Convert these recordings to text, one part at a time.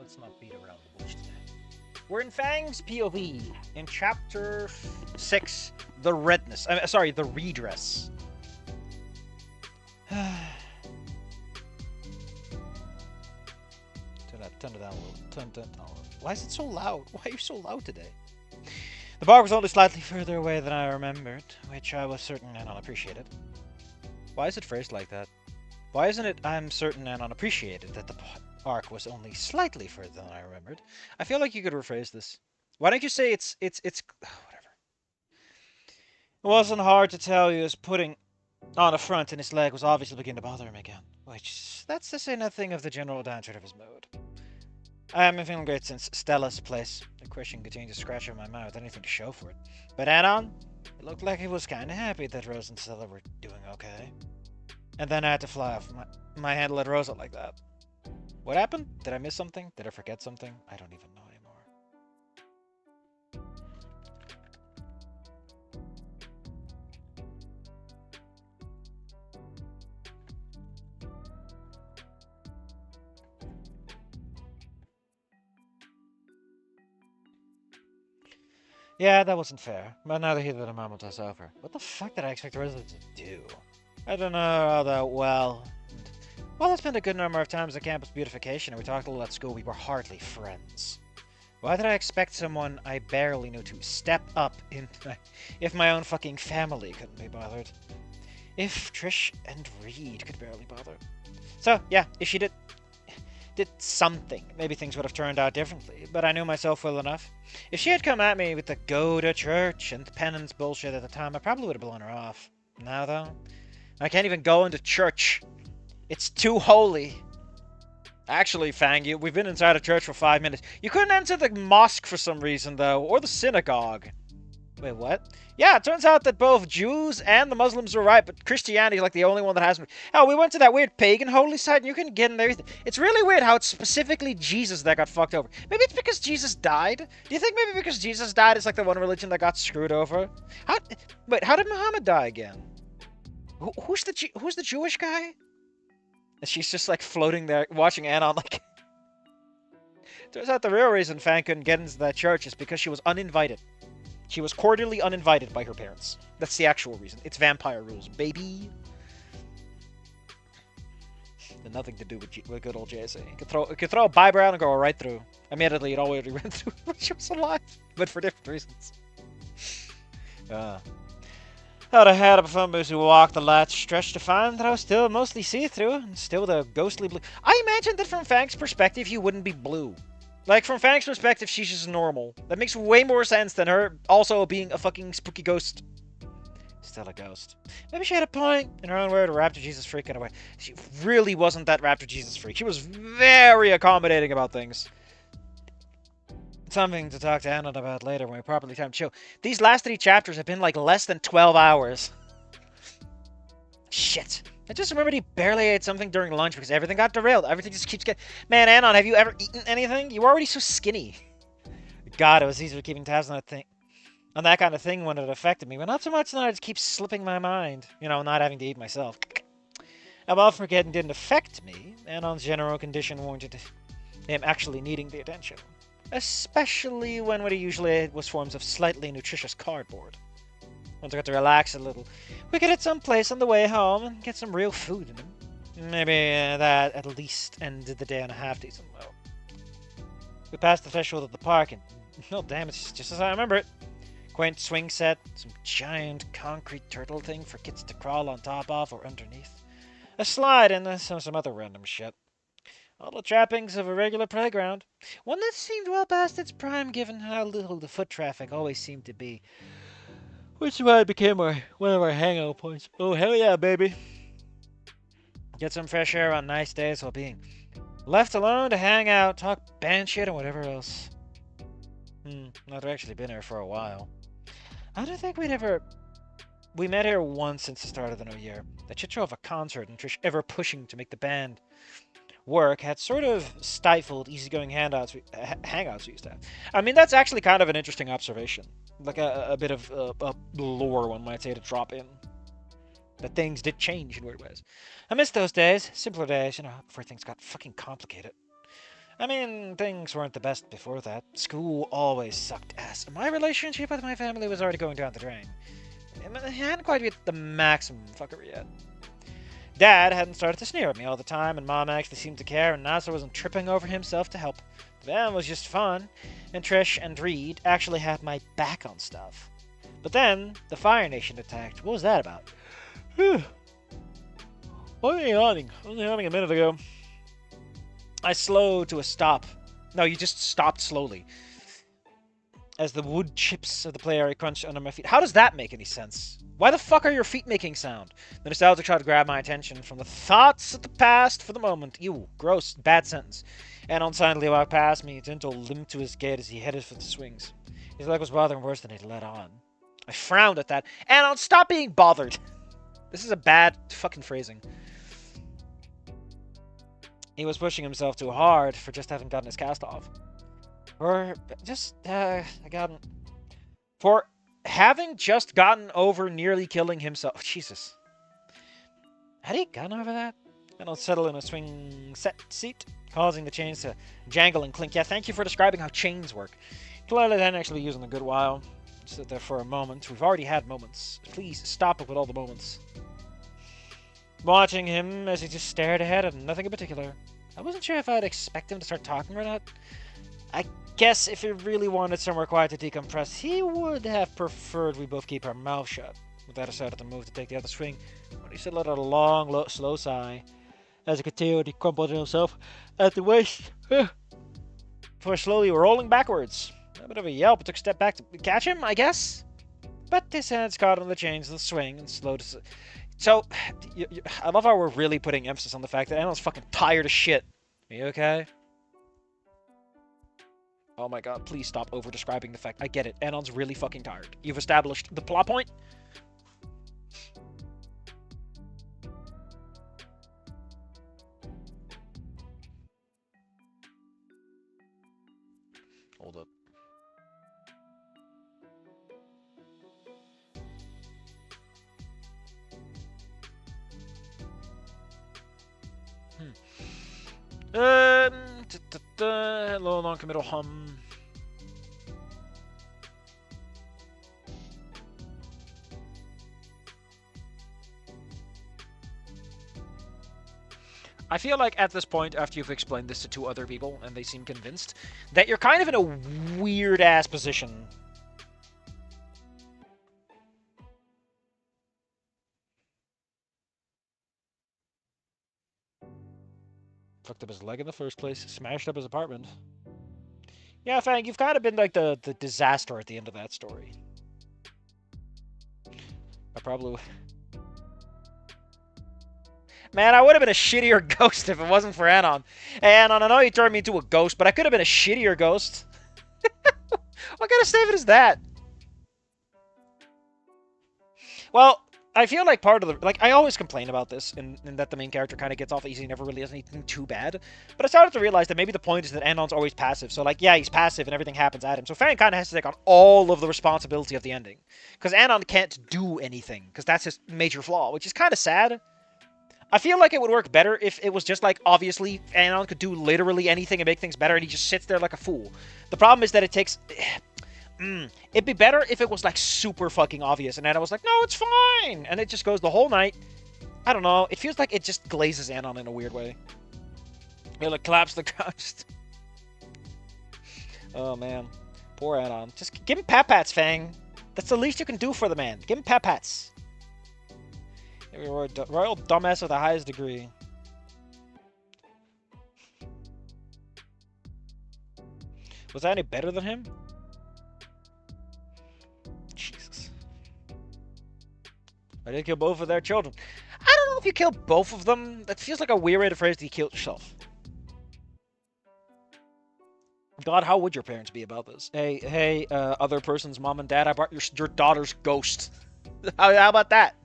let's not beat around the bush today. We're in Fang's POV in chapter 6, the redness. Sorry, the redress. Turn it down a little. Turn it down a little. Why is it so loud? Why are you so loud today? The bar was only slightly further away than I remembered, which I was certain and unappreciated. Why is it phrased like that? Why isn't it I'm certain and unappreciated that the arc was only slightly further than I remembered? I feel like you could rephrase this. Why don't you say it's whatever. It wasn't hard to tell he was putting on a front and his leg was obviously beginning to bother him again. Which, that's to say nothing of the general downturn of his mood. I haven't been feeling great since Stella's place. The question continued to scratch at my mouth, anything to show for it. But Anon, it looked like he was kinda happy that Rose and Stella were doing okay. And then I had to fly off my handle at Rosa like that. What happened? Did I miss something? Did I forget something? I don't even know anymore. Yeah, that wasn't fair. But now the heat of the moment is over. What the fuck did I expect Rosa to do? I don't know how that well. Well, I spent a good number of times at campus beautification and we talked a little at school. We were hardly friends. Why did I expect someone I barely knew to step up if my own fucking family couldn't be bothered? If Trish and Reed could barely bother. So, yeah, if she did something, maybe things would have turned out differently, but I knew myself well enough. If she had come at me with the go to church and penance bullshit at the time, I probably would have blown her off. Now, though, I can't even go into church. It's too holy. Actually, Fang, we've been inside a church for 5 minutes. You couldn't enter the mosque for some reason, though, or the synagogue. Wait, what? Yeah, it turns out that both Jews and the Muslims were right, but Christianity is like the only one that hasn't. Hell, we went to that weird pagan holy site and you couldn't get in there. It's really weird how it's specifically Jesus that got fucked over. Maybe it's because Jesus died? Do you think maybe because Jesus died it's like the one religion that got screwed over? Wait, how did Muhammad die again? Who's the Jewish guy? And she's just like floating there, watching Anon like... Turns out the real reason Fang couldn't get into that church is because she was uninvited. She was cordially uninvited by her parents. That's the actual reason. It's vampire rules, baby. And nothing to do with good old JSA. It could throw a Bible around and go right through. Admittedly, it already went through when she was alive, but for different reasons. Out ahead of a phone booth who walked the latch stretched to find that I was still mostly see-through and still with a ghostly blue. I imagine that from Fang's perspective, you wouldn't be blue. Like, from Fang's perspective, she's just normal. That makes way more sense than her also being a fucking spooky ghost. Still a ghost. Maybe she had a point. In her own word, a raptor Jesus freak kind of way. She really wasn't that raptor Jesus freak. She was very accommodating about things. Something to talk to Anon about later when we properly time to chill. These last 3 chapters have been like less than 12 hours. Shit. I just remembered he barely ate something during lunch because everything got derailed. Everything just keeps getting... Man, Anon, have you ever eaten anything? You were already so skinny. God, it was easier keeping tabs on that kind of thing when it affected me. But not so much that it just keeps slipping my mind. You know, not having to eat myself. And while forgetting didn't affect me, Anon's general condition warranted him actually needing the attention. Especially when what he usually ate was forms of slightly nutritious cardboard. Once I got to relax a little, we could hit some place on the way home and get some real food in him. Maybe that at least ended the day on a half decent note. We passed the threshold of the park and, oh damn, it's just as I remember it. Quaint swing set, some giant concrete turtle thing for kids to crawl on top of or underneath. A slide and some other random shit. All the trappings of a regular playground. One that seemed well past its prime given how little the foot traffic always seemed to be. Which is why it became one of our hangout points. Oh, hell yeah, baby. Get some fresh air on nice days while being left alone to hang out, talk band shit, and whatever else. I've actually been here for a while. I don't think we met here once since the start of the new year. That shit show of a concert and Trish ever pushing to make the band work had sort of stifled easygoing hangouts we used to have. I mean, that's actually kind of an interesting observation. Like a bit of lore, one might say, to drop in. That things did change in weird ways. I miss those days. Simpler days, before things got fucking complicated. I mean, things weren't the best before that. School always sucked ass. My relationship with my family was already going down the drain. It hadn't quite reached the maximum fuckery yet. Dad hadn't started to sneer at me all the time, and Mom actually seemed to care, and Nasser wasn't tripping over himself to help. The band was just fun, and Trish and Reed actually had my back on stuff. But then, the Fire Nation attacked. What was that about? Only yawning a minute ago. I slowed to a stop. No, you just stopped slowly. As the wood chips of the play area crunched under my feet. How does that make any sense? Why the fuck are your feet making sound? The nostalgia tried to grab my attention from the thoughts of the past for the moment. Ew, gross, bad sentence. Anon silently walked past me, Tinto limped to his gait as he headed for the swings. His leg was bothering worse than he'd let on. I frowned at that. Anon, stop being bothered! This is a bad fucking phrasing. He was pushing himself too hard for just having gotten his cast off. For having just gotten over nearly killing himself. Jesus. Had he gotten over that? And I'll settle in a swing set seat, causing the chains to jangle and clink. Yeah, thank you for describing how chains work. Clearly hadn't actually used in a good while. Sit there for a moment. We've already had moments. Please stop it with all the moments. Watching him as he just stared ahead at nothing in particular. I wasn't sure if I'd expect him to start talking or not. I guess if he really wanted somewhere quiet to decompress, he would have preferred we both keep our mouths shut. With that, I decided to move to take the other swing, but he said let out a long, slow sigh. As he continued, he crumpled himself at the waist before slowly rolling backwards. A bit of a yelp, took a step back to catch him, I guess? But his hands caught on the chains of the swing and slowed to... So, I love how we're really putting emphasis on the fact that Anon's fucking tired of shit. Are you okay? Oh my god, please stop over-describing the fact. I get it. Anon's really fucking tired. You've established the plot point? Hold up. Hello, non-committal hum. I feel like at this point, after you've explained this to two other people, and they seem convinced, that you're kind of in a weird-ass position. Fucked up his leg in the first place, smashed up his apartment. Yeah, Fang, you've kind of been like the disaster at the end of that story. I probably... Man, I would have been a shittier ghost if it wasn't for Anon. Hey, Anon, I know you turned me into a ghost, but I could have been a shittier ghost. What kind of statement is that? Well, I feel like part of the... Like, I always complain about this, in that the main character kind of gets off easy, never really does anything too bad. But I started to realize that maybe the point is that Anon's always passive. So, like, yeah, he's passive and everything happens at him. So Fang kind of has to take on all of the responsibility of the ending. Because Anon can't do anything, because that's his major flaw, which is kind of sad. I feel like it would work better if it was just like, obviously, Anon could do literally anything and make things better, and he just sits there like a fool. The problem is that it takes... It'd be better if it was like super fucking obvious, and Anon was like, no, it's fine! And it just goes the whole night. I don't know, it feels like it just glazes Anon in a weird way. It like collapse the ground. Oh man. Poor Anon. Just give him pat-pats, Fang. That's the least you can do for the man. Give him pat-pats. Royal dumbass of the highest degree. Was that any better than him? Jesus. I did kill both of their children. I don't know if you killed both of them. That feels like a weird way to phrase that you killed yourself. God, how would your parents be about this? Hey, other person's mom and dad, I brought your daughter's ghost. How about that?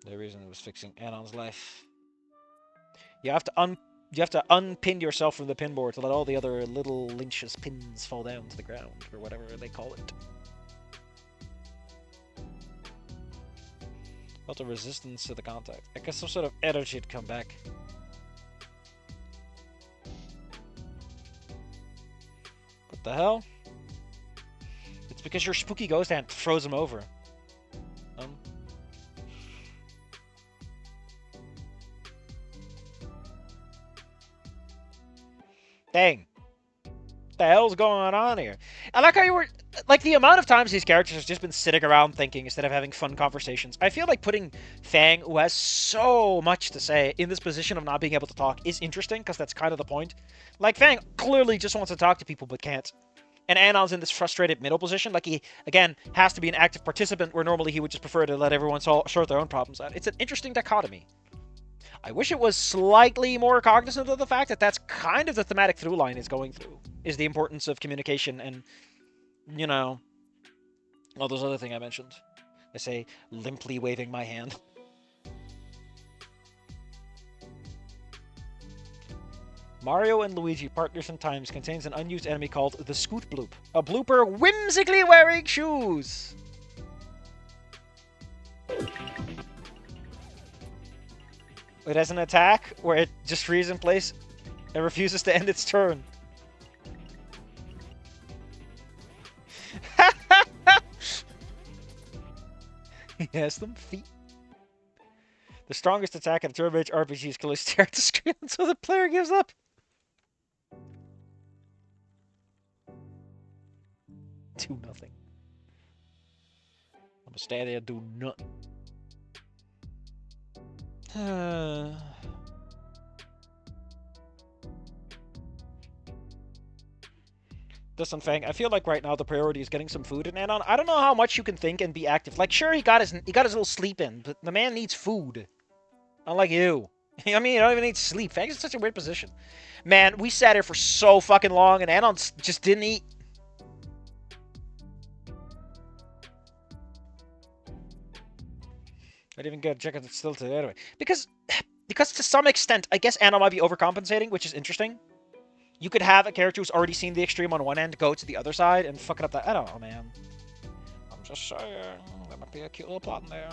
The reason it was fixing Anon's life. You have to unpin yourself from the pinboard to let all the other little Lynch's pins fall down to the ground, or whatever they call it. Felt a resistance to the contact. I guess some sort of energy had come back. What the hell? It's because your spooky ghost hand froze him over. Dang. The hell's going on here? I like how you were... Like, the amount of times these characters have just been sitting around thinking instead of having fun conversations. I feel like putting Fang, who has so much to say, in this position of not being able to talk is interesting, because that's kind of the point. Like, Fang clearly just wants to talk to people, but can't. And Anon's in this frustrated middle position. Like, he, again, has to be an active participant, where normally he would just prefer to let everyone sort their own problems out. It's an interesting dichotomy. I wish it was slightly more cognizant of the fact that that's kind of the thematic through line is going through, is the importance of communication and, you know, all those other things I mentioned. I say, limply waving my hand. Mario and Luigi, Partners in Times, contains an unused enemy called the Scoot Bloop. A blooper whimsically wearing shoes! It has an attack where it just freezes in place and refuses to end its turn. He has them feet. The strongest attack in a turn-based RPG is clearly stare at the screen until the player gives up. Do nothing. I'm gonna stand there and do nothing. Listen, Fang, I feel like right now the priority is getting some food in Anon. I don't know how much you can think and be active. Like, sure, he got his little sleep in, but the man needs food. Unlike you. I mean, you don't even need sleep. Fang's in such a weird position. Man, we sat here for so fucking long, and Anon just didn't eat. I didn't even get a check if it's still today anyway. Because to some extent, I guess Anon might be overcompensating, which is interesting. You could have a character who's already seen the extreme on one end go to the other side and fuck it up that. I don't know, man. I'm just saying. There might be a cute little plot in there.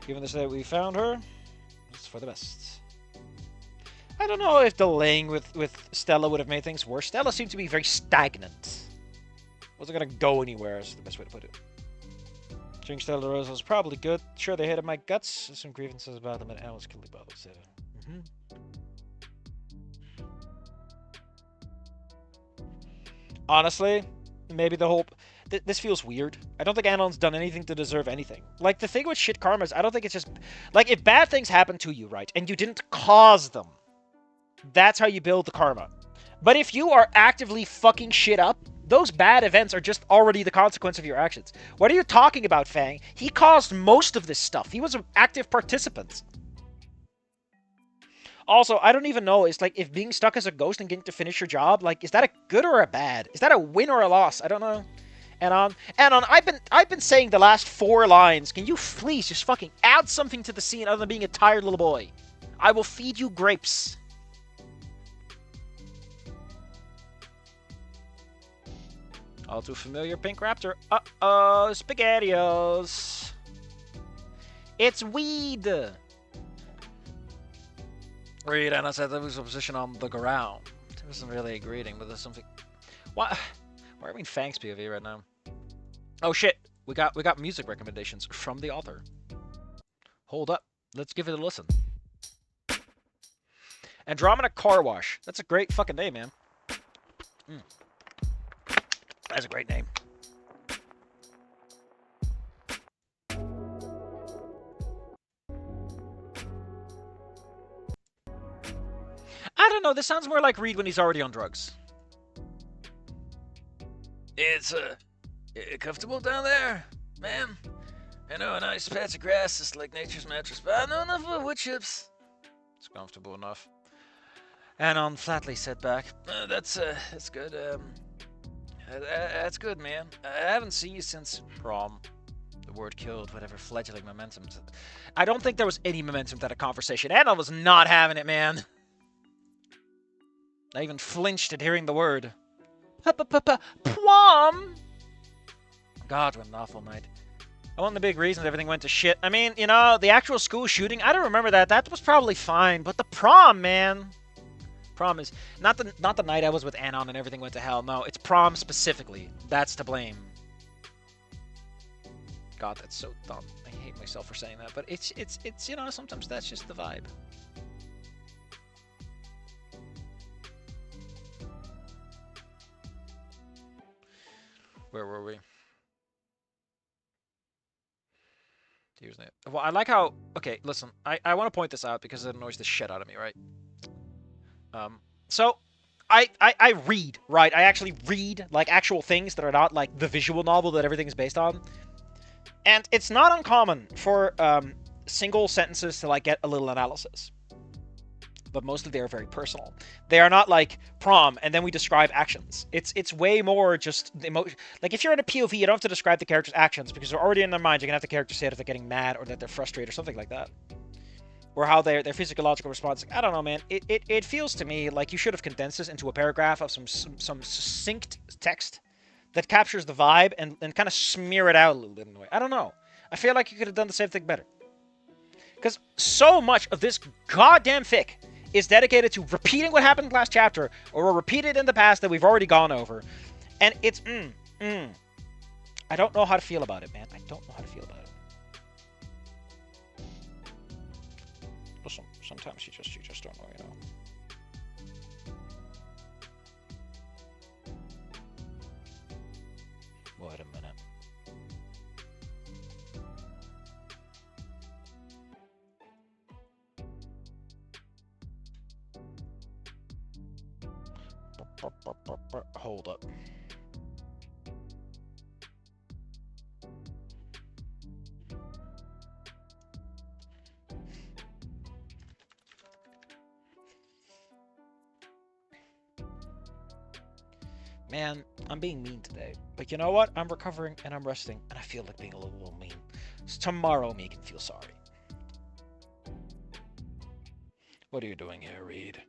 Given this that we found her, it's for the best. I don't know if delaying with Stella would have made things worse. Stella seemed to be very stagnant. Wasn't gonna go anywhere, is the best way to put it. Drinking Stella Rose was probably good. Sure, they hated my guts. There's some grievances about them, and Alice killed the bottle, said it. Honestly, maybe the whole... This feels weird. I don't think Anon's done anything to deserve anything. Like, the thing with shit karma is, I don't think it's just... Like, if bad things happen to you, right, and you didn't cause them, that's how you build the karma. But if you are actively fucking shit up, those bad events are just already the consequence of your actions. What are you talking about, Fang? He caused most of this stuff. He was an active participant. Also, I don't even know, it's like, if being stuck as a ghost and getting to finish your job, like, is that a good or a bad? Is that a win or a loss? I don't know. Anon, I've been saying the last 4 lines. Can you please just fucking add something to the scene other than being a tired little boy? I will feed you grapes. All too familiar pink raptor. Uh-oh, SpaghettiOs. It's weed. Read, and I said there was a position on the ground. It wasn't really a greeting, but there's something... What? Why are we in Fang's POV right now? Oh shit, we got music recommendations from the author. Hold up, let's give it a listen. Andromeda Car Wash. That's a great fucking name, man. That's a great name. I don't know, this sounds more like Reed when he's already on drugs. It's comfortable down there, man. I know a nice patch of grass is like nature's mattress, but I know enough about wood chips. It's comfortable enough. Anon flatly said back, that's good, that's good, man. I haven't seen you since prom. The word killed whatever fledgling momentum. I don't think there was any momentum to that conversation. Anon was not having it, man. I even flinched at hearing the word. Prom! God, what an awful night. One of the big reasons everything went to shit. I mean, you know, the actual school shooting, I don't remember that. That was probably fine. But the prom, man. Prom is not the night I was with Anon and everything went to hell. No, it's prom specifically. That's to blame. God, that's so dumb. I hate myself for saying that, but it's you know, sometimes that's just the vibe. Where were we? Here's it. Well, I like how. Okay, listen. I want to point this out because it annoys the shit out of me, right? So I read, right? I actually read like actual things that are not like the visual novel that everything is based on. And it's not uncommon for single sentences to like get a little analysis. But mostly they are very personal. They are not like prom, and then we describe actions. It's way more just the emotion. Like if you're in a POV, you don't have to describe the character's actions because they're already in their minds. You can have the character say if they're getting mad or that they're frustrated or something like that. Or how their physiological response. I don't know, man. It feels to me like you should have condensed this into a paragraph of some succinct text that captures the vibe and kind of smear it out a little bit in a way. I don't know. I feel like you could have done the same thing better. Because so much of this goddamn fic is dedicated to repeating what happened in the last chapter or repeated in the past that we've already gone over. And it's, I don't know how to feel about it, man. I don't know how to feel about it. Listen, sometimes you just don't know, you know. Wait a minute. Hold up. Man, I'm being mean today. But you know what? I'm recovering and I'm resting, and I feel like being a little mean. So tomorrow me can feel sorry. What are you doing here, Reed?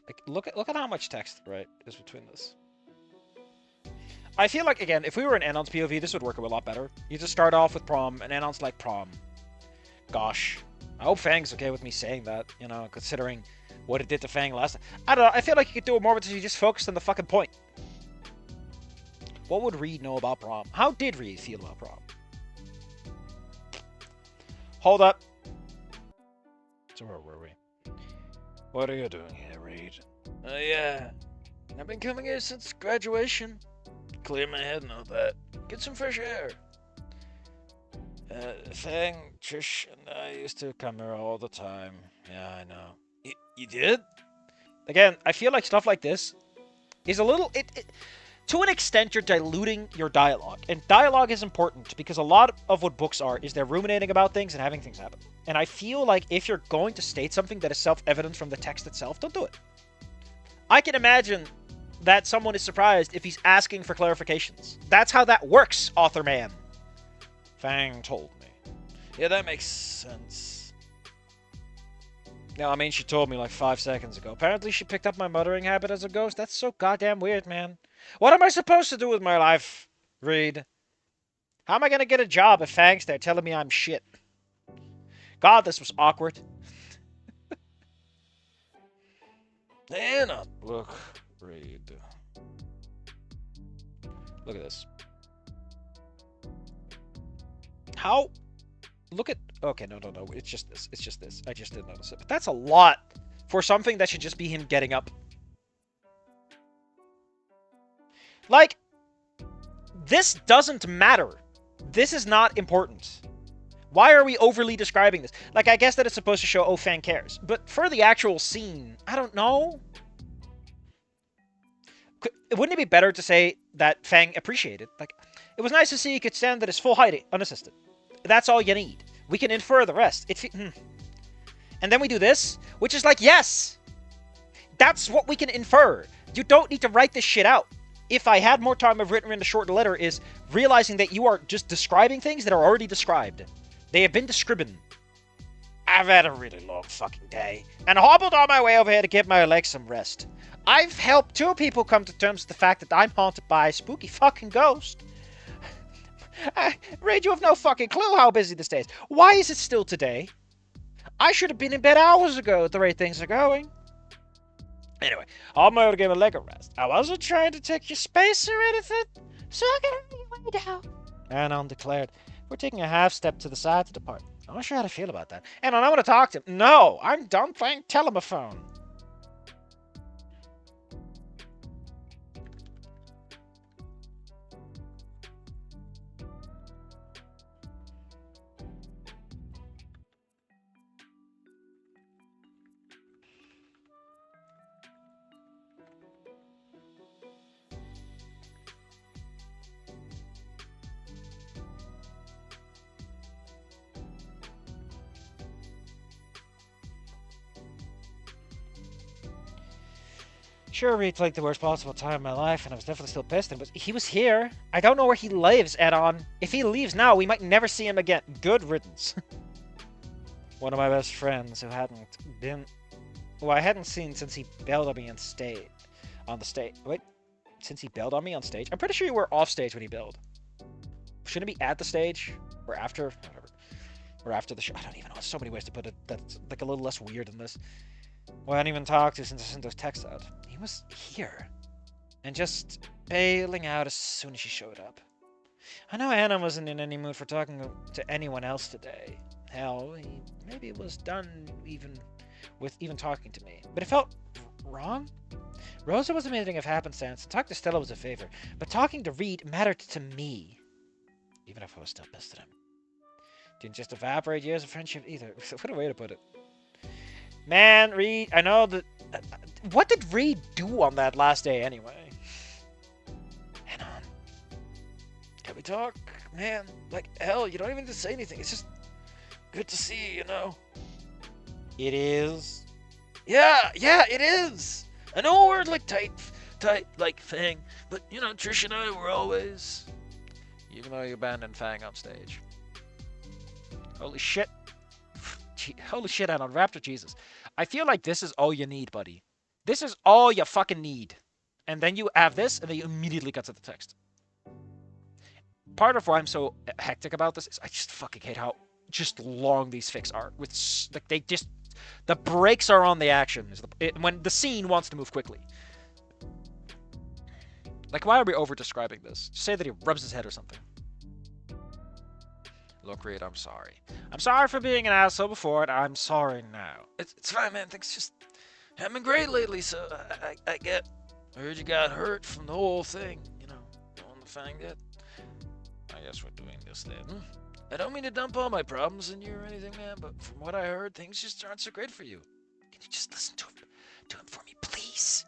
Like, look at how much text, right, is between this. I feel like, again, if we were in Anon's POV, this would work a lot better. You just start off with prom, and Anon's like, prom. Gosh. I hope Fang's okay with me saying that, you know, considering what it did to Fang last time. I don't know, I feel like you could do it more because you just focused on the fucking point. What would Reed know about prom? How did Reed feel about prom? Hold up. So where were we? What are you doing here, Reed? Yeah. I've been coming here since graduation. Clear my head and all that. Get some fresh air. Fang, Trish, and I used to come here all the time. Yeah, I know. You did? Again, I feel like stuff like this is a little... to an extent, you're diluting your dialogue. And dialogue is important because a lot of what books are is they're ruminating about things and having things happen. And I feel like if you're going to state something that is self-evident from the text itself, don't do it. I can imagine that someone is surprised if he's asking for clarifications. That's how that works, author man. Fang told me. Yeah, that makes sense. No, I mean, she told me like 5 seconds ago. Apparently she picked up my muttering habit as a ghost. That's so goddamn weird, man. What am I supposed to do with my life, Reed? How am I going to get a job if Fang's there telling me I'm shit? God, this was awkward. Anna, look, Reed. Look at this. How? Look at... Okay, no. It's just this. It's just this. I just didn't notice it. But that's a lot for something that should just be him getting up. Like, this doesn't matter. This is not important. Why are we overly describing this? Like, I guess that it's supposed to show, oh, Fang cares. But for the actual scene, I don't know. Wouldn't it be better to say that Fang appreciated? Like, it was nice to see he could stand at his full height, unassisted. That's all you need. We can infer the rest. And then we do this, which is like, yes! That's what we can infer. You don't need to write this shit out. If I had more time, I've written in a short letter is realizing that you are just describing things that are already described. They have been described. I've had a really long fucking day, and hobbled on my way over here to give my legs some rest. I've helped 2 people come to terms with the fact that I'm haunted by a spooky fucking ghost. Raid, you have no fucking clue how busy this day is. Why is it still today? I should have been in bed hours ago at the rate things are going. Anyway, I'm going to give a leg a rest. I wasn't trying to take your space or anything, so I can lay down. Anon declared. We're taking a half step to the side to depart. I'm not sure how to feel about that. Anon, I want to talk to him. No, I'm done playing telephone. Sure, Reed's like the worst possible time of my life, and I was definitely still pissed, but he was here. I don't know where he lives, Anon. If he leaves now, we might never see him again. Good riddance. One of my best friends who I hadn't seen since he bailed on me on the stage. Wait, since he bailed on me on stage? I'm pretty sure you were off stage when he bailed. Shouldn't it be at the stage? Or after? Whatever. Or after the show? I don't even know. There's so many ways to put it that's like a little less weird than this. Well, I hadn't even talked to since I sent those texts out. He was here. And just bailing out as soon as she showed up. I know Anon wasn't in any mood for talking to anyone else today. Hell, he maybe was done even talking to me. But it felt wrong. Rosa was a meeting of happenstance, and talking to Stella was a favor. But talking to Reed mattered to me. Even if I was still pissed at him. Didn't just evaporate years of friendship either. What a way to put it. Man, Reed, I know that... what did Reed do on that last day anyway? Anon. Can we talk? Man, like, hell, you don't even need to say anything. It's just good to see you, you know? It is? Yeah, it is! I know we're like tight, like, thing, but, you know, Trish and I were always... Even though you abandoned Fang on stage. Holy shit. Holy shit, Anon. Raptor Jesus. I feel like this is all you need, buddy. This is all you fucking need. And then you have this, and then you immediately cut to the text. Part of why I'm so hectic about this is I just fucking hate how just long these fics are. With like they just... The brakes are on the action. When the scene wants to move quickly. Like, why are we over-describing this? Just say that he rubs his head or something. Look, Reed, I'm sorry. I'm sorry for being an asshole before, and I'm sorry now. It's fine, man. Things just haven't been great lately, so I get... I heard you got hurt from the whole thing, you know, on the Fang did. I guess we're doing this then. I don't mean to dump all my problems on you or anything, man, but from what I heard, things just aren't so great for you. Can you just listen to him for me, please?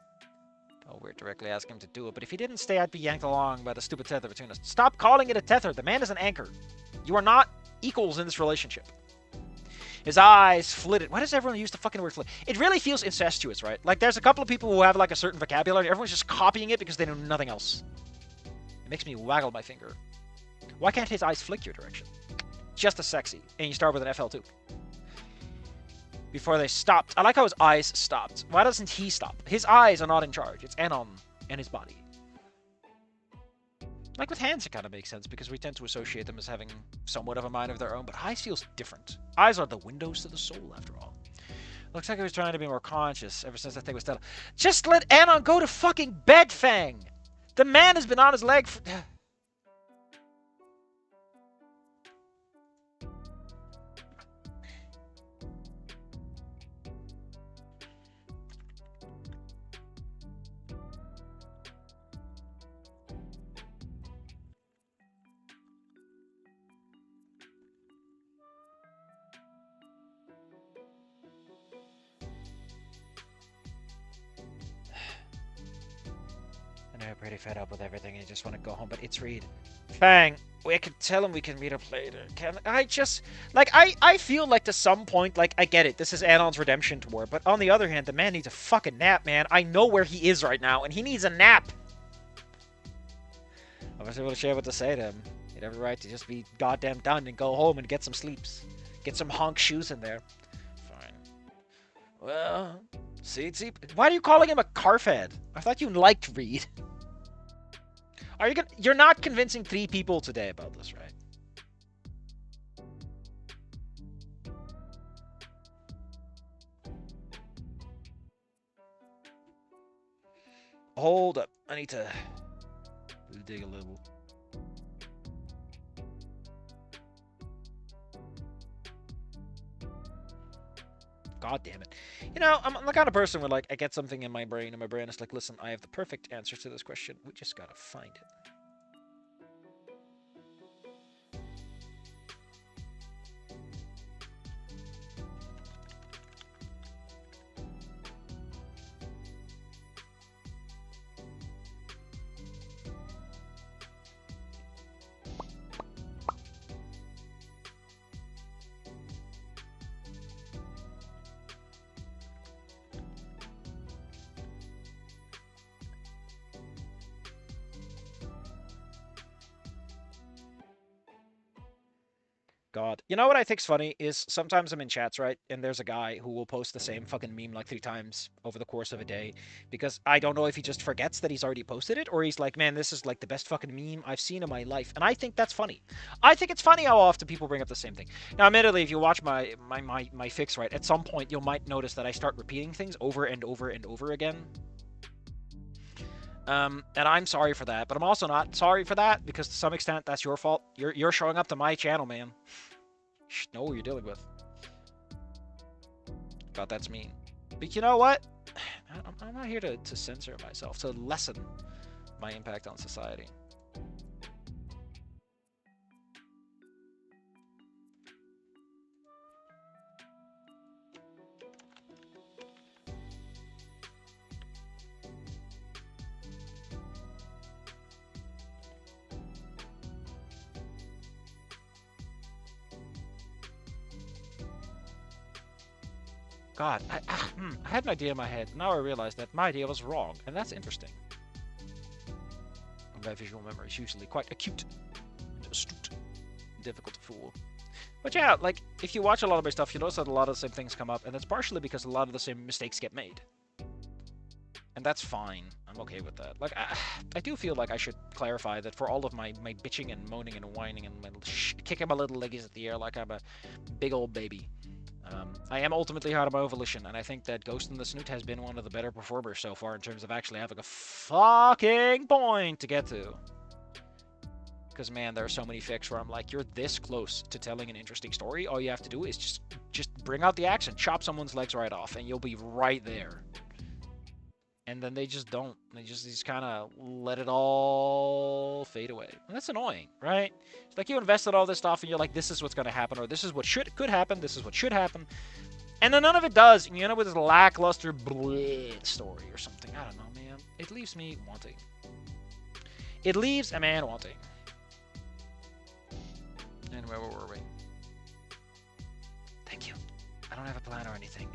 Oh, we're directly asking him to do it, but if he didn't stay, I'd be yanked along by the stupid tether between us. Stop calling it a tether. The man is an anchor. You are not equals in this relationship. His eyes flitted. Why does everyone use the fucking word flit? It really feels incestuous, right? Like, there's a couple of people who have, like, a certain vocabulary. Everyone's just copying it because they know nothing else. It makes me waggle my finger. Why can't his eyes flick your direction? Just as sexy. And you start with an FL too. Before they stopped. I like how his eyes stopped. Why doesn't he stop? His eyes are not in charge. It's Anon and his body. Like with hands, it kind of makes sense because we tend to associate them as having somewhat of a mind of their own, but eyes feels different. Eyes are the windows to the soul, after all. Looks like he was trying to be more conscious ever since that thing with Stella. Just let Anon go to fucking bed, Fang! The man has been on his leg for... I know, pretty fed up with everything and you just want to go home, but it's Reed. Fang, we could tell him we can meet up later. Can I just... Like, I feel like to some point, like, I get it. This is Anon's redemption tour. But on the other hand, the man needs a fucking nap, man. I know where he is right now, and he needs a nap. I was able to share what to say to him. He'd have a right to just be goddamn done and go home and get some sleeps. Get some honk shoes in there. Fine. Well, See, why are you calling him a carfed? I thought you liked Reed. Are you gonna? You're not convincing 3 people today about this, right? Hold up. I need to dig a little. God damn it. You know, I'm the kind of person where, like, I get something in my brain, and my brain is like, listen, I have the perfect answer to this question. We just gotta find it. God. You know what I think's funny is sometimes I'm in chats, right? And there's a guy who will post the same fucking meme like 3 times over the course of a day because I don't know if he just forgets that he's already posted it or he's like, man, this is like the best fucking meme I've seen in my life. And I think that's funny. I think it's funny how often people bring up the same thing. Now, admittedly, if you watch my fix, right, at some point you might notice that I start repeating things over and over and over again. And I'm sorry for that, but I'm also not sorry for that because to some extent that's your fault. You're showing up to my channel, man. You should know what you're dealing with. God, that's mean. But you know what? I'm not here to censor myself, to lessen my impact on society. God, I had an idea in my head. Now I realize that my idea was wrong, and that's interesting. My visual memory is usually quite acute and astute, difficult to fool. But yeah, like, if you watch a lot of my stuff, you notice that a lot of the same things come up, and that's partially because a lot of the same mistakes get made. And that's fine. I'm okay with that. Like, I do feel like I should clarify that for all of my bitching and moaning and whining and kicking my little leggies at the air like I'm a big old baby. I am ultimately out of my own volition, and I think that Ghost in the Snoot has been one of the better performers so far in terms of actually having a fucking point to get to. Because, man, there are so many fics where I'm like, you're this close to telling an interesting story. All you have to do is just bring out the axe, chop someone's legs right off, and you'll be right there. And then they just don't. They just kind of let it all fade away. And that's annoying, right? It's like you invested all this stuff and you're like, this is what's going to happen, or this is what could happen, this is what should happen. And then none of it does. And you end up with this lackluster story or something. I don't know, man. It leaves me wanting. It leaves a man wanting. Anyway, where were we? Thank you. I don't have a plan or anything.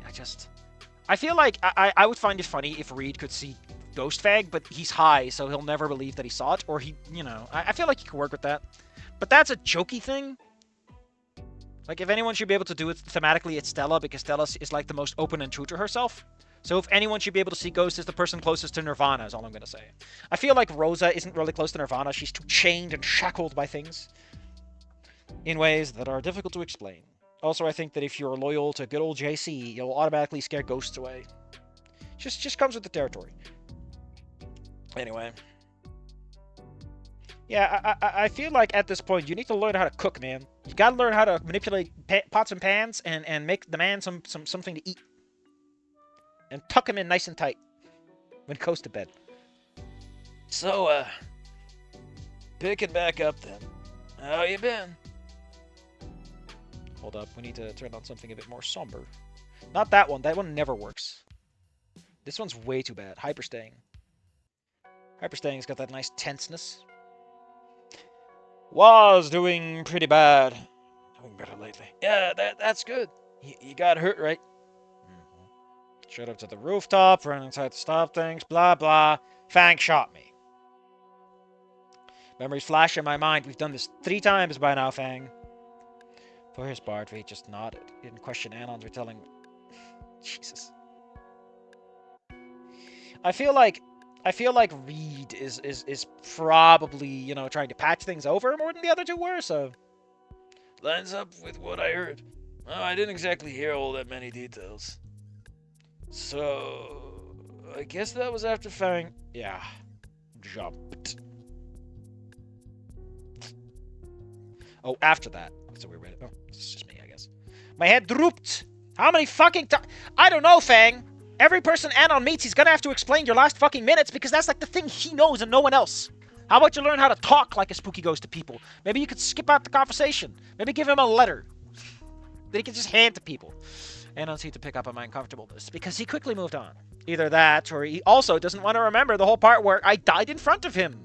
I feel like I would find it funny if Reed could see Ghost Fag, but he's high, so he'll never believe that he saw it, or he, you know, I feel like he could work with that. But that's a jokey thing. Like, if anyone should be able to do it thematically, it's Stella, because Stella is, like, the most open and true to herself. So if anyone should be able to see Ghost, is the person closest to Nirvana, is all I'm going to say. I feel like Rosa isn't really close to Nirvana. She's too chained and shackled by things in ways that are difficult to explain. Also, I think that if you're loyal to good old JC, you'll automatically scare ghosts away. Just comes with the territory. Anyway. Yeah, I feel like at this point, you need to learn how to cook, man. You gotta learn how to manipulate pots and pans and make the man something to eat. And tuck him in nice and tight when he goes to bed. So, picking back up then. How you been? Hold up, we need to turn on something a bit more somber. Not that one. That one never works. This one's way too bad. Hyperstaying. Hyperstaying's got that nice tenseness. Was doing pretty bad. Doing better lately. Yeah, that's good. You got hurt, right? Mm-hmm. Showed up to the rooftop, ran inside to stop things, blah, blah. Fang shot me. Memories flash in my mind. We've done this 3 times by now, Fang. For his part, he just nodded. He didn't question Anon's retelling. Jesus. I feel like Reed is probably, you know, trying to patch things over more than the other two were, so Lines up with what I heard. Oh, I didn't exactly hear all that many details. So, I guess that was after Fang. yeah. Jumped. Oh, after that. That's a weird way to... Oh, it's just me, I guess. My head drooped. How many fucking times? I don't know, Fang. Every person Anon meets, he's gonna have to explain your last fucking minutes because that's like the thing he knows and no one else. How about you learn how to talk like a spooky ghost to people? Maybe you could skip out the conversation. Maybe give him a letter that he can just hand to people. Anon seemed to pick up on my uncomfortableness because he quickly moved on. Either that, or he also doesn't want to remember the whole part where I died in front of him.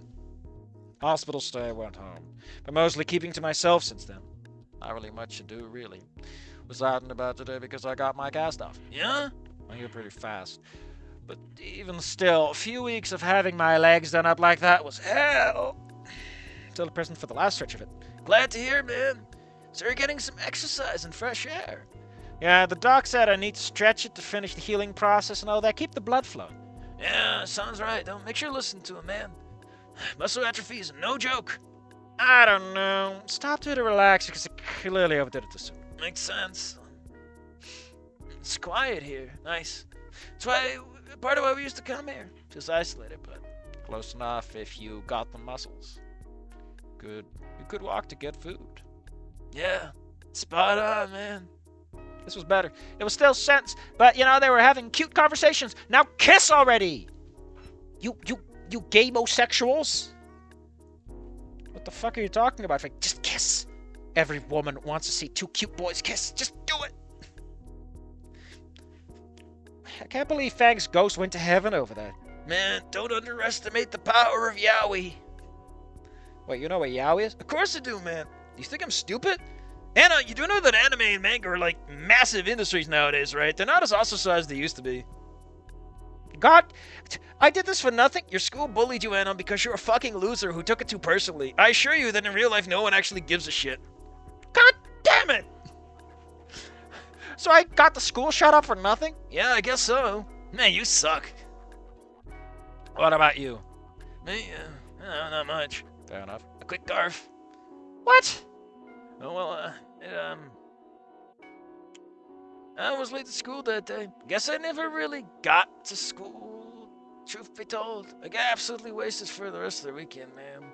Hospital stay, went home. But mostly keeping to myself since then. Not really much to do, really. Was saddened about today because I got my cast off. Yeah? I healed pretty fast. But even still, a few weeks of having my legs done up like that was hell. Still present for the last stretch of it. Glad to hear, man. So you're getting some exercise and fresh air. Yeah, the doc said I need to stretch it to finish the healing process and all that. Keep the blood flowing. Yeah, sounds right. Don't make sure to listen to him, man. Muscle atrophy is no joke. I don't know. Stopped to relax because I clearly overdid it too soon. Makes sense. It's quiet here. Nice. That's why, part of why we used to come here. Just isolated, but close enough if you got the muscles. Good. You could walk to get food. Yeah. Spot on, man. This was better. It was still sense, but you know, they were having cute conversations. Now kiss already! You gay-mosexuals? What the fuck are you talking about? Like, just kiss. Every woman wants to see two cute boys kiss. Just do it. I can't believe Fang's ghost went to heaven over that. Man, don't underestimate the power of yaoi. Wait, you know what yaoi is? Of course I do, man. Do you think I'm stupid? Anna, you do know that anime and manga are like massive industries nowadays, right? They're not as ostracized as they used to be. God, I did this for nothing. Your school bullied you, Anna, because you're a fucking loser who took it too personally. I assure you that in real life, no one actually gives a shit. God damn it! So I got the school shut up for nothing? Yeah, I guess so. Man, you suck. What about you? Me? Not much. Fair enough. A quick garf. What? Oh, well, I was late to school that day. Guess I never really got to school, truth be told. I got absolutely wasted for the rest of the weekend, man.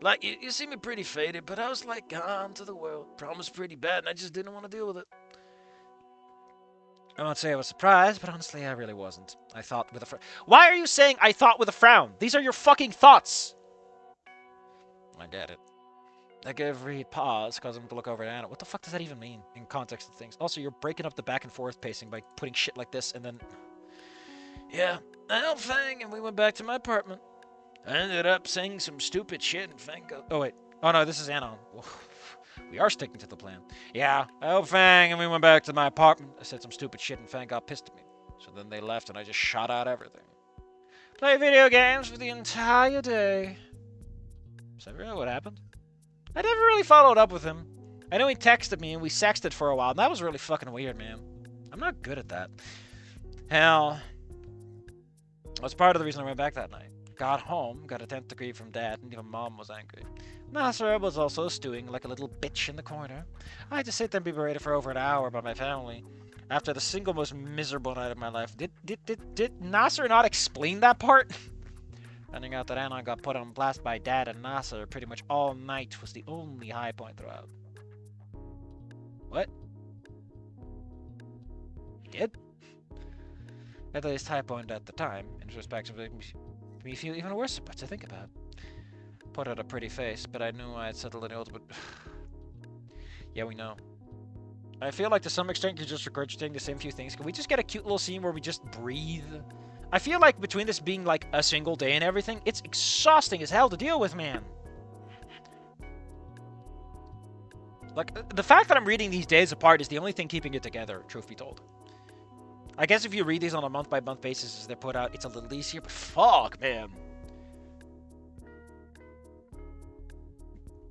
Like, you see me pretty faded, but I was like gone to the world. Problem was pretty bad, and I just didn't want to deal with it. I won't say I was surprised, but honestly, I really wasn't. I thought with a frown. Why are you saying I thought with a frown? These are your fucking thoughts. I get it. I gave Reed pause, causing him to look over at Anna. What the fuck does that even mean in context of things? Also, you're breaking up the back and forth pacing by putting shit like this and then... Yeah, I helped Fang and we went back to my apartment. I ended up saying some stupid shit and Fang go... Oh, wait. Oh, no, this is Anon. We are sticking to the plan. Yeah, I helped Fang and we went back to my apartment. I said some stupid shit and Fang got pissed at me. So then they left and I just shot out everything. Play video games for the entire day. Is that really what happened? I never really followed up with him. I know he texted me and we sexted for a while, and that was really fucking weird, man. I'm not good at that. Hell, that's part of the reason I went back that night. Got home, got a 10th degree from Dad, and even Mom was angry. Nasser was also stewing like a little bitch in the corner. I had to sit there and be berated for over an hour by my family. After the single most miserable night of my life. Did Nasser not explain that part? Finding out that Anon got put on blast by Dad and Nasser pretty much all night was the only high point throughout. What? He did? At least high point at the time. In retrospect, it made me feel even worse about to think about. Put out a pretty face, but I knew I'd settled in the ultimate... Yeah, we know. I feel like to some extent you're just regurgitating the same few things. Can we just get a cute little scene where we just breathe? I feel like between this being like a single day and everything, it's exhausting as hell to deal with, man. Like, the fact that I'm reading these days apart is the only thing keeping it together, truth be told. I guess if you read these on a month-by-month basis as they're put out, it's a little easier, but fuck, man.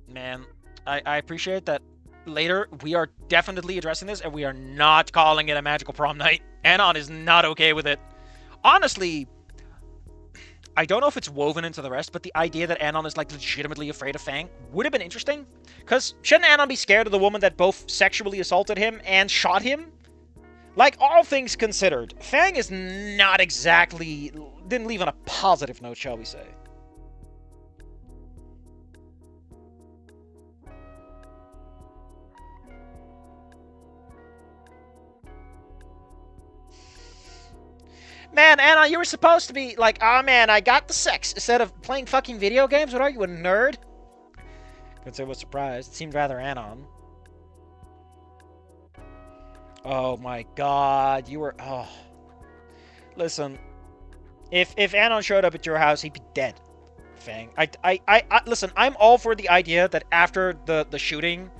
Man, I appreciate that later we are definitely addressing this, and we are not calling it a magical prom night. Anon is not okay with it. Honestly, I don't know if it's woven into the rest, but the idea that Anon is like legitimately afraid of Fang would have been interesting. Because shouldn't Anon be scared of the woman that both sexually assaulted him and shot him? Like, all things considered, Fang is not exactly... didn't leave on a positive note, shall we say. Man, Anna, you were supposed to be like, oh man, I got the sex, instead of playing fucking video games. What are you, a nerd? Couldn't say I was surprised. It seemed rather Anon. Oh my god, you were... Oh. Listen, if Anon showed up at your house, he'd be dead. Fang. Listen, I'm all for the idea that after the shooting,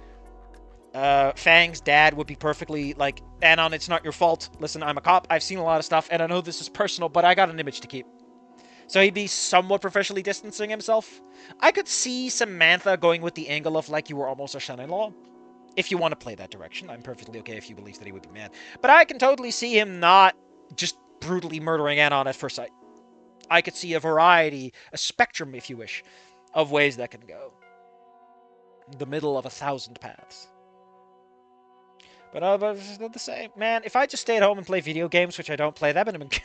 Fang's dad would be perfectly like, Anon, it's not your fault. Listen, I'm a cop. I've seen a lot of stuff, and I know this is personal, but I got an image to keep. So he'd be somewhat professionally distancing himself. I could see Samantha going with the angle of, like, you were almost a son-in-law. If you want to play that direction, I'm perfectly okay if you believe that he would be mad. But I can totally see him not just brutally murdering Anon at first sight. I could see a variety, a spectrum, if you wish, of ways that can go. The middle of 1,000 paths. But it's not the same. Man, if I just stay at home and play video games, which I don't play, that would have been...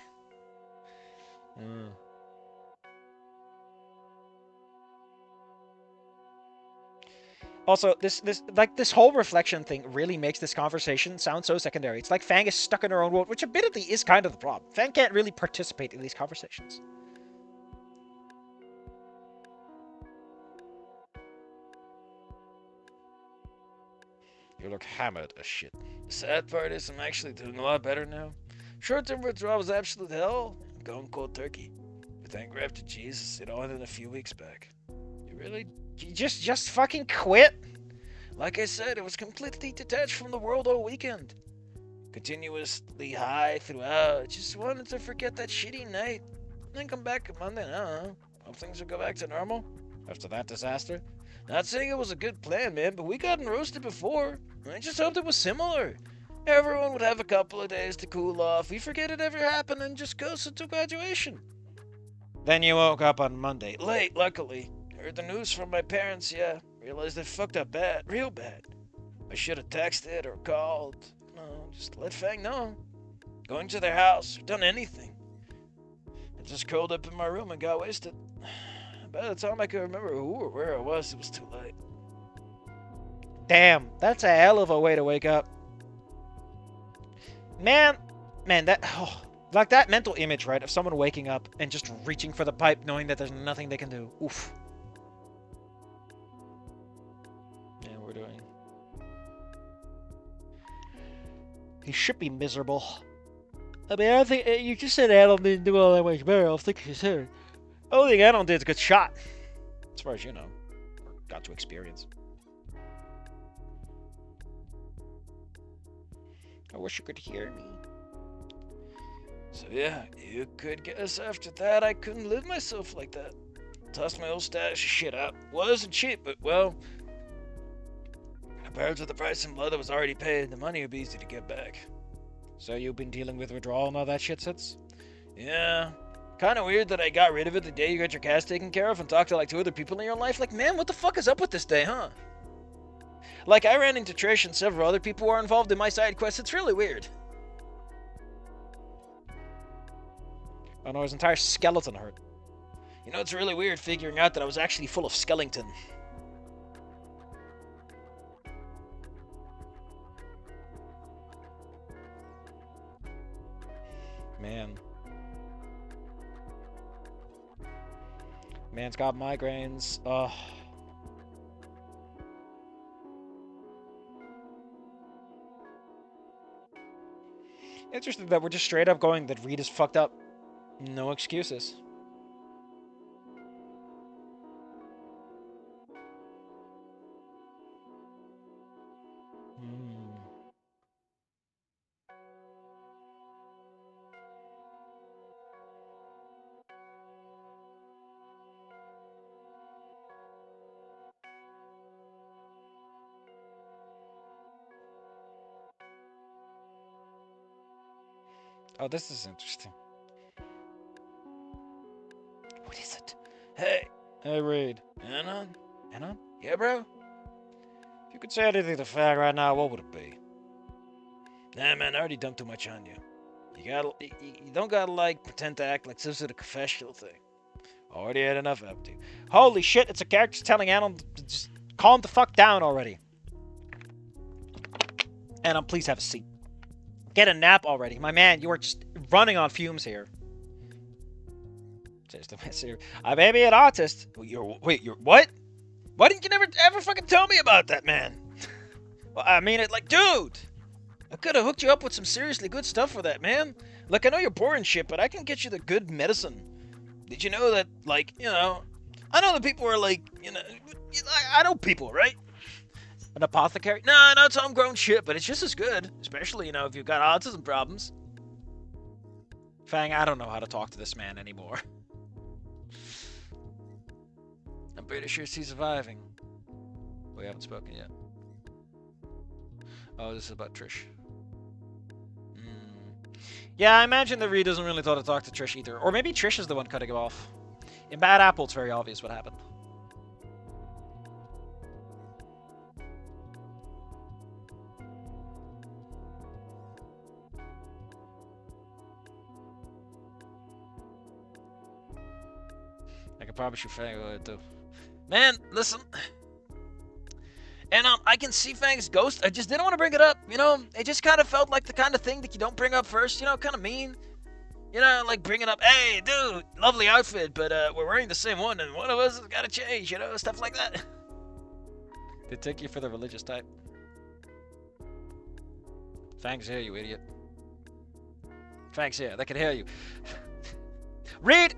Also, this whole reflection thing really makes this conversation sound so secondary. It's like Fang is stuck in her own world, which admittedly is kind of the problem. Fang can't really participate in these conversations. You look hammered as shit. The sad part is I'm actually doing a lot better now. Short-term withdrawal was absolute hell. I'm going cold turkey. But thank after Jesus, it all ended a few weeks back. You really... You just fucking quit? Like I said, it was completely detached from the world all weekend. Continuously high throughout. Just wanted to forget that shitty night. Then come back on Monday, I don't know. Hope things will go back to normal. After that disaster? Not saying it was a good plan, man, but we gotten roasted before. I just hoped it was similar. Everyone would have a couple of days to cool off. We forget it ever happened and just coast into graduation. Then you woke up on Monday. Late, luckily. Heard the news from my parents, yeah. Realized they fucked up bad, real bad. I should have texted or called. No, just let Fang know. Going to their house, or done anything. I just curled up in my room and got wasted. By the time I could remember who or where I was, it was too late. Damn, that's a hell of a way to wake up. Man, that... Oh, like that mental image, right, of someone waking up and just reaching for the pipe knowing that there's nothing they can do. Oof. Yeah, we're doing... He should be miserable. I mean, I think... You just said Anon didn't do all that much better. I'll think he's here. The only thing Anon did is a good shot. As far as you know. Or got to experience. I wish you could hear me. So yeah, you could guess after that I couldn't live myself like that. Tossed my old stash of shit out. Wasn't cheap, but well... Compared to the price in blood that was already paid, the money would be easy to get back. So you've been dealing with withdrawal and all that shit since? Yeah. Kinda weird that I got rid of it the day you got your cast taken care of and talked to like 2 other people in your life. Like, man, what the fuck is up with this day, huh? Like, I ran into Trish and several other people who are involved in my side quests. It's really weird. Oh no, his entire skeleton hurt. You know, it's really weird figuring out that I was actually full of skeleton. Man. Man's got migraines. Ugh. Interesting that we're just straight up going that Reed is fucked up. No excuses. Oh, this is interesting. is it? Hey, Hey, Reed. Anon? Anon? Yeah, bro? If you could say anything to Fag right now, what would it be? Nah, man, I already dumped too much on you. You don't gotta, like, pretend to act like this is a confessional thing. Already had enough, haven't you? Holy shit, it's a character telling Anon to just calm the fuck down already. Anon, please have a seat. Get a nap already. My man, you are just running on fumes here. Just a mess here. I may be an artist. You're what? Why didn't you never ever fucking tell me about that, man? Well, I mean it like, Dude! I could have hooked you up with some seriously good stuff for that, man. Like, I know you're boring shit, but I can get you the good medicine. Did you know that, like, I know that people are like, I know people, right? an apothecary. No, it's homegrown shit, but it's just as good. Especially, if you've got autism problems. Fang, I don't know how to talk to this man anymore. I'm pretty sure she's surviving. We haven't spoken yet. Oh, this is about Trish. Yeah, I imagine that Reed doesn't really thought to talk to Trish either. Or maybe Trish is the one cutting him off. In Bad Apple, it's very obvious what happened. I could probably shoot Fang with it too. Man, listen. And I can see Fang's ghost. I just didn't want to bring it up. It just kind of felt like the kind of thing that you don't bring up first. Kind of mean. Like bringing up, hey, dude, lovely outfit, but we're wearing the same one, and one of us has got to change. Stuff like that. They take you for the religious type. Fang's here, you idiot. Fang's here. They can hear you. Reed!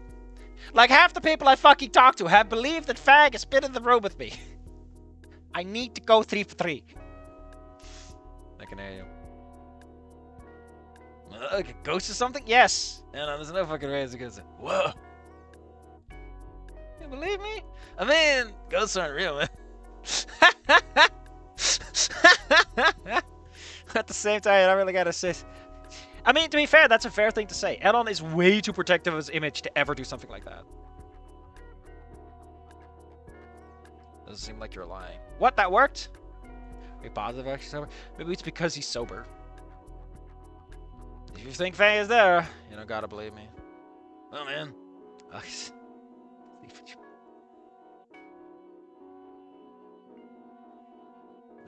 Like half the people I fucking talk to have believed that Fang has been in the room with me. I need to go 3 for 3. I can hear you. Like a ghost or something? Yes. No, there's no fucking way it's gonna say, whoa. You believe me? I mean, ghosts aren't real, man. At the same time, I really gotta say. I mean, to be fair, that's a fair thing to say. Anon is way too protective of his image to ever do something like that. Doesn't seem like you're lying. What? That worked? Are you positive actually sober? Maybe it's because he's sober. If you think Fang is there, you don't gotta believe me. Oh, man. This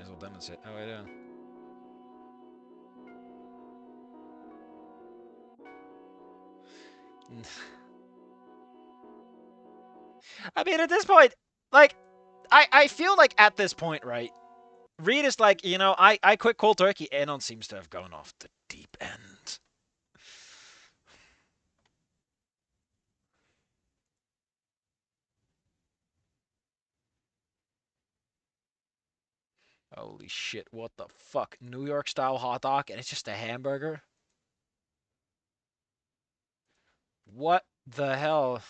will demonstrate. How are you doing? I mean, at this point, like, I feel like at this point, right? Reed is like, I quit cold turkey. Anon seems to have gone off the deep end. Holy shit, what the fuck? New York style hot dog and it's just a hamburger? What the hell?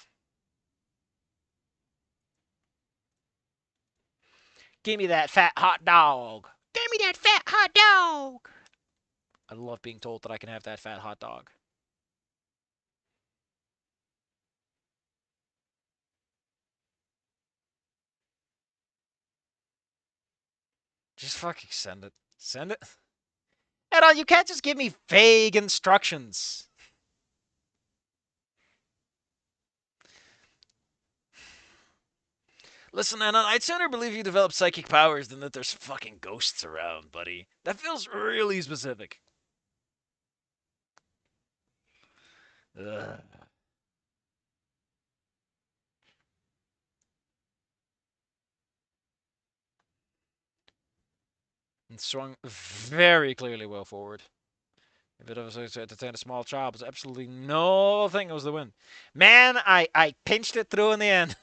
Give me that fat hot dog. Give me that fat hot dog. I love being told that I can have that fat hot dog. Just fucking send it. Send it. And you can't just give me vague instructions. Listen, Anna, I'd sooner believe you develop psychic powers than that there's fucking ghosts around, buddy. That feels really specific. Ugh. And swung very clearly well forward. If it was to entertain a small child, was absolutely nothing. It was the win. Man, I pinched it through in the end.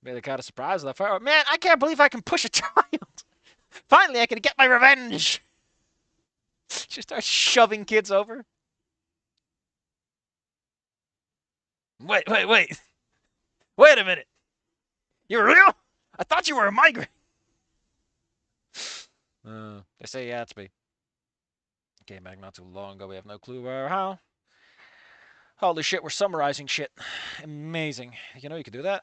Really kind of surprised that far. Man, I can't believe I can push a child. Finally, I can get my revenge. She starts shoving kids over. Wait. Wait a minute. You're real? I thought you were a migrant. They say, yeah, it's me. Came back not too long ago. We have no clue where or how. Holy shit, we're summarizing shit. Amazing. You know you could do that.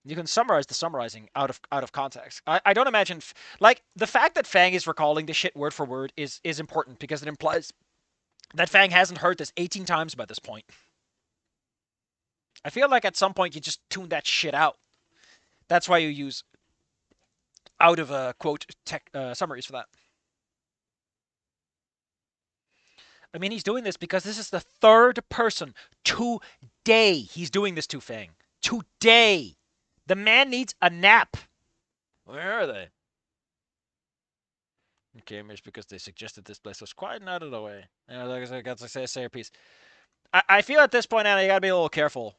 You can summarize the summarizing out of context. I don't imagine like the fact that Fang is recalling this shit word for word is important because it implies that Fang hasn't heard this 18 times by this point. I feel like at some point you just tune that shit out. That's why you use out of quote tech summaries for that. I mean, he's doing this because this is the third person today he's doing this to Fang. Today. The man needs a nap. Where are they? Okay, maybe it's because they suggested this place was quiet and out of the way. Yeah, like I got to say a piece. I feel at this point, Anna, you gotta be a little careful.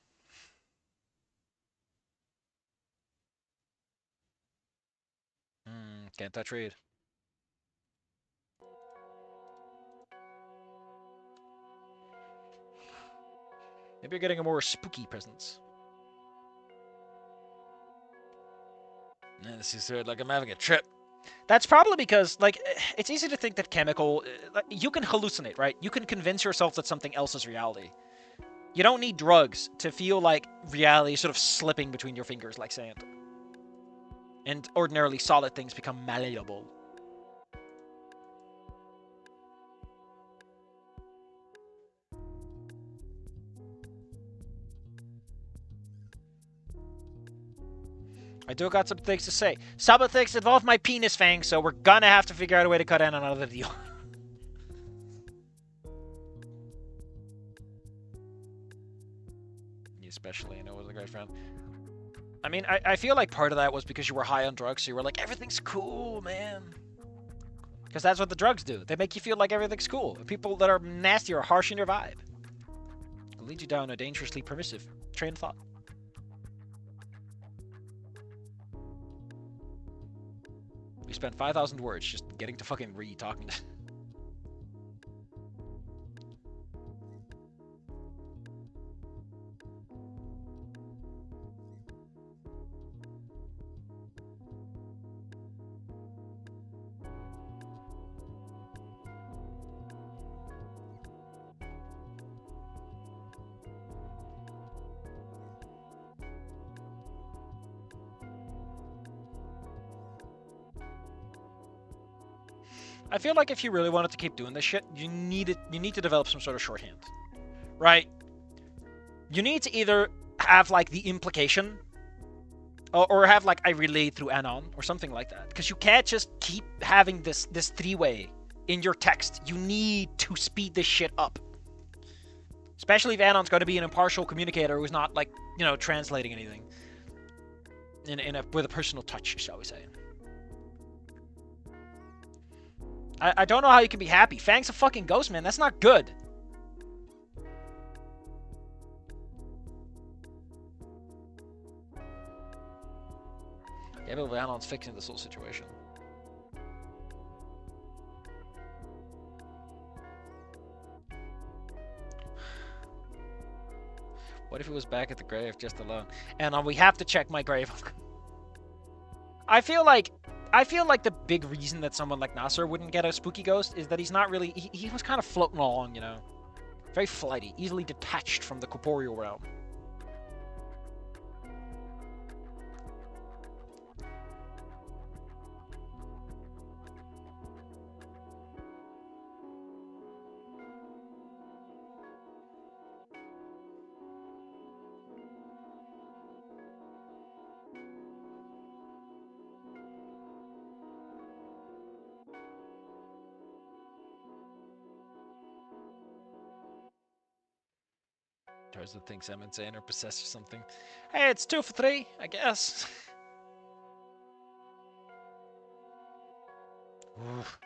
Can't touch read. Maybe you're getting a more spooky presence. Yeah, this is weird. Like I'm having a trip. That's probably because, like, it's easy to think that chemical... Like, you can hallucinate, right? You can convince yourself that something else is reality. You don't need drugs to feel like reality is sort of slipping between your fingers like sand. And ordinarily solid things become malleable. I do got some things to say. Some of the things involve my penis, Fang, so we're gonna have to figure out a way to cut in another deal. Especially, I know, was a great friend. I mean, I feel like part of that was because you were high on drugs, so you were like, everything's cool, man. Because that's what the drugs do. They make you feel like everything's cool. People that are nasty or harsh in your vibe. It'll lead you down a dangerously permissive train of thought. We spent 5,000 words just getting to fucking talking. I feel like if you really wanted to keep doing this shit, you need to develop some sort of shorthand. Right? You need to either have like the implication or have like I relayed through Anon or something like that. Because you can't just keep having this three-way in your text. You need to speed this shit up. Especially if Anon's going to be an impartial communicator who's not like, you know, translating anything with a personal touch, shall we say. I don't know how you can be happy. Fang's a fucking ghost, man. That's not good. Yeah, but Anon's fixing this whole situation. What if it was back at the grave just alone? And we have to check my grave. I feel like the big reason that someone like Nasser wouldn't get a spooky ghost is that he's not really... He was kind of floating along, you know? Very flighty, easily detached from the corporeal realm. Tries to think I'm insane or possessed or something. Hey, it's 2 for 3, I guess. Oof.